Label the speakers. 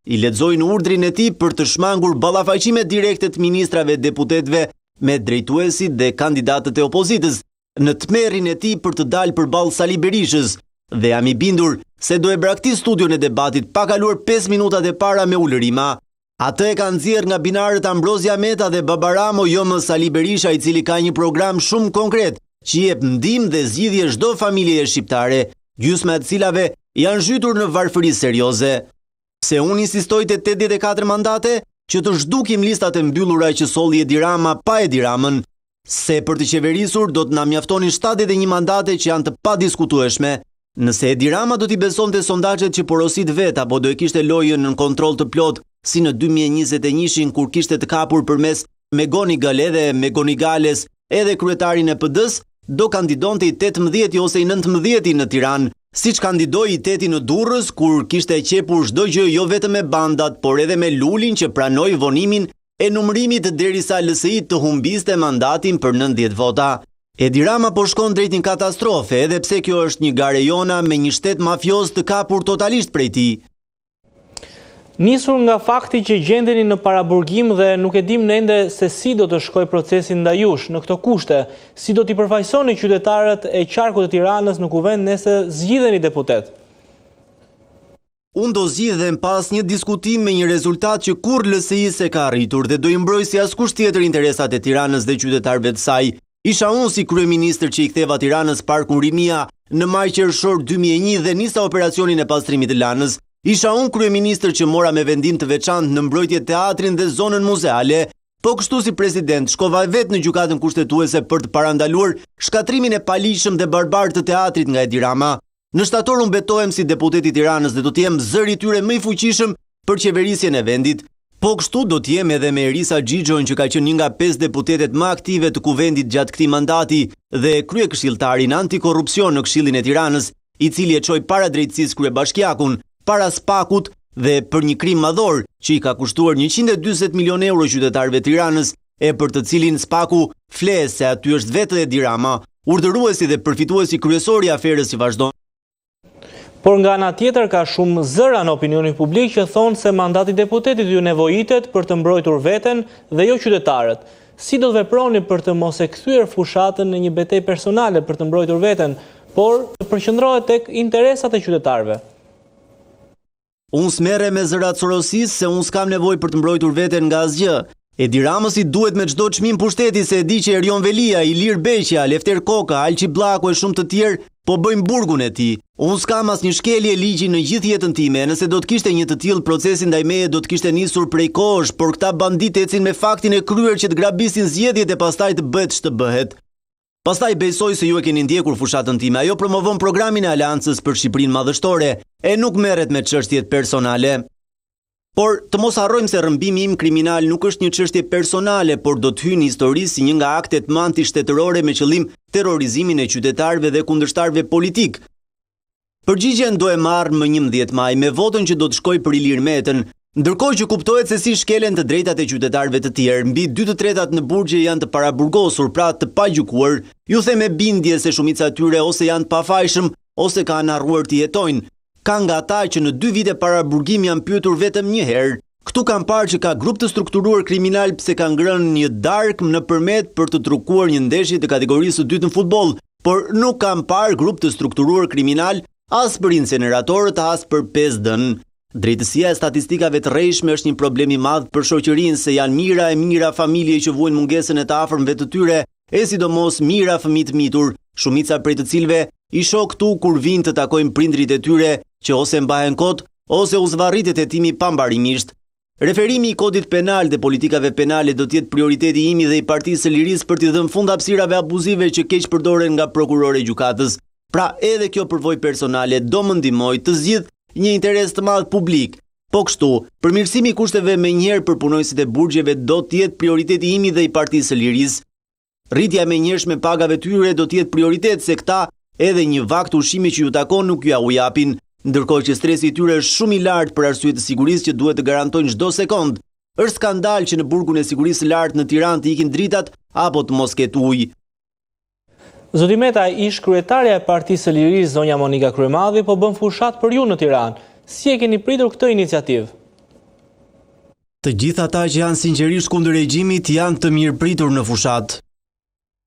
Speaker 1: i lexojnë urdhrin e tij për të shmangur ballafaqime direkte të ministrave, deputetëve me drejtuesit dhe kandidatët e opozitës, në tmerrin e tij për të dalë përballë Sali Berishës, dhe jam i bindur se do e braktis studion e debatit pa kaluar 5 minutat e para me ulërima. Atë e kanë nxjerrë nga binarët Ambrozia Meta dhe Baba Ramo, jo më Sali Berisha, i cili ka një program shumë konkret që jep ndihmë dhe zgjidhje çdo familje shqiptare, gjysma e cilave janë zhytur në varfëri serioze. Pse unë insistoj te 84 mandate, që të zhdukim listat e mbyllura që solli Edi Rama pa Edi Ramën, se për të qeverisur do të na mjaftonin 71 mandate që janë të padiskutueshme. Nëse Edi Rama do t'i besonte sondazhet që porosit vet apo do e kishte lojën në kontroll të plot, si në 2021 kur kishte të kapur përmes Megoni Gale dhe Megoni Gales edhe kryetarin e PD-s, do kandidonte i 18 ose i 19 në Tiranë, siç kandidoi i 8 në Durrës kur kishte qepur çdo gjë jo vetëm me bandat, por edhe me Lulin që pranoi vonimin e numërimit derisa LSI të humbiste mandatin për 90 vota. Edi Rama po shkon drejt një katastrofe, edhe pse kjo është një gare jona me një shtet mafioz të kapur totalisht prej tij.
Speaker 2: Nisur nga fakti që gjendeni në paraburgim dhe nuk e dim ende se si do të shkojë procesi ndaj jush në këto kushte, si do t'i përfaqësoni qytetarët e qarkut të Tiranës në kuvend nëse zgjidheni deputet?
Speaker 1: Unë do zgjidhem pas një diskutim me një rezultat që kurrë LSI se ka arritur dhe do i mbroj si askush tjetër interesat e Tiranës dhe qytetarëve të saj. Isha unë si kryeministër që i ktheva Tiranës parkun Rimia në maj qershor 2001 dhe nisa operacionin e pastrimit të Lanës. Isha unë kryeministër që mora me vendim të veçantë në mbrojtje teatrin dhe zonën muzeale, po kështu si president shkova vetë në gjykatën kushtetuese për të parandaluar shkatrimin e paligjshëm dhe barbar të teatrit nga Edi Rama. Në shtator unë betohem si deputet i Tiranës dhe do të jem zëri i tyre më i fuqishëm për qeverisjen e vendit. Po kështu do të jem edhe me Erisa Xhixhon që ka qenë një nga 5 deputetet më aktive të kuvendit gjatë këtij mandati dhe kryekëshilltarin antikorrupsion në Këshillin e Tiranës, i cili e çoi para drejtësisë kryebashkiakun, para SPAK-ut dhe për një krim madhor që i ka kushtuar 140 milion euro qytetarëve të Tiranës, e për të cilin SPAK-u flet se aty është vetë Edi Rama, urdhëruesi dhe përfituesi kryesor i aferës që vazhdon.
Speaker 2: Por nga ana tjetër ka shumë zëra në opinionin publik që thonë se mandati deputetit ju nevojitet për të mbrojtur veten dhe jo qytetarët. Si do të veproni për të mos e kthyer fushatën në një betejë personale për të mbrojtur veten, por të përqendrohet tek interesat e qytetarëve?
Speaker 1: Unë smerrem me zërat sorosisë se unë s'kam nevojë për të mbrojtur veten nga asgjë. Edi Ramës i duhet me çdo çmim pushteti se e di që Erion Velia, Ilir Beqja, Lefter Koka, Alqi Bllaku e shumë të tjerë po bëjmë burgun e tij. Unë s'kam asnjë shkelje ligji në gjithë jetën time. Nëse do të kishte një të tillë procesi ndaj meje do të kishte nisur prej kohësh, por këta banditë ecin me faktin e kryer që të grabisin zgjedhjet e pastaj të bëhet ç'të bëhet. Pastaj besoj se ju e keni ndjekur fushatën time. Ajo promovon programin e Aleancës për Shqipërinë Madhështore e nuk merret me çështjet personale. Por të mos harrojmë se rrëmbimi im kriminal nuk është një çështje personale, por do të hyjë në histori si një nga aktet më antishtetërore me qëllim terrorizimin e qytetarëve dhe kundërshtarëve politik. Përgjigjen do e marr më 11 maj me votën që do të shkojë për Ilir Metën, ndërkohë që kuptohet se si shkelen të drejtat e qytetarëve të tjerë. Mbi 2/3 në burgje janë të paraburgosur, pra të pagjykuar. Ju them me bindje se shumica e tyre ose janë të pafajshëm ose kanë harruar të jetojnë. Ka nga ata që në 2 vite para burgim janë pyetur vetëm një herë. Këtu kam parë që ka grup të strukturuar kriminal pse kanë ngrënë një darkë nëpërmet për të trukuar një ndeshje të kategorisë së dytë në futboll, por nuk kam parë grup të strukturuar kriminal as për inceneratorët, as për pesdën. Drejtësia e statistikave të rrejshme është një problem i madh për shoqërinë se janë mira familje që vuajnë mungesën e të afërmve të tyre, e sidomos mira fëmijë të mitur, shumica prej të cilëve i shoh këtu kur vinë të takojnë prindrit e tyre që ose mbahen kot ose u zvarritet hetimi pambarimisht. Referimi i kodit penal dhe politikave penale do të jetë prioriteti im dhe i Partisë së Lirisë për t'i dhënë fund hapësirave abuzive që keq përdoren nga prokurori i gjykatës. Pra edhe kjo përvojë personale do më ndihmoj të zgjidh një interes të madh publik. Po kështu, përmirësimi i kushteve menjëherë për punonjësit e burgjeve do të jetë prioriteti im dhe i Partisë së Lirisë. Rritja menjëhershme pagave tyre do të jetë prioritet se këta edhe një vakt ushqimi që ju takon nuk ju japin, ndërkohë që stresi i tyre është shumë i lartë për arsye të sigurisë që duhet të garantojnë çdo sekond. Është skandal që në burgun e sigurisë lartë në Tiranë të ikin dritat apo të mos ketë ujë.
Speaker 2: Zoti Meta, ish kryetaria e Partisë së Lirisë, zonja Monika Kryemadhi, po bën fushat për ju në Tiranë. Si e keni pritur këtë iniciativë?
Speaker 1: Të gjithë ata që janë sinqerisht kundër regjimit janë të mirëpritur në fushat.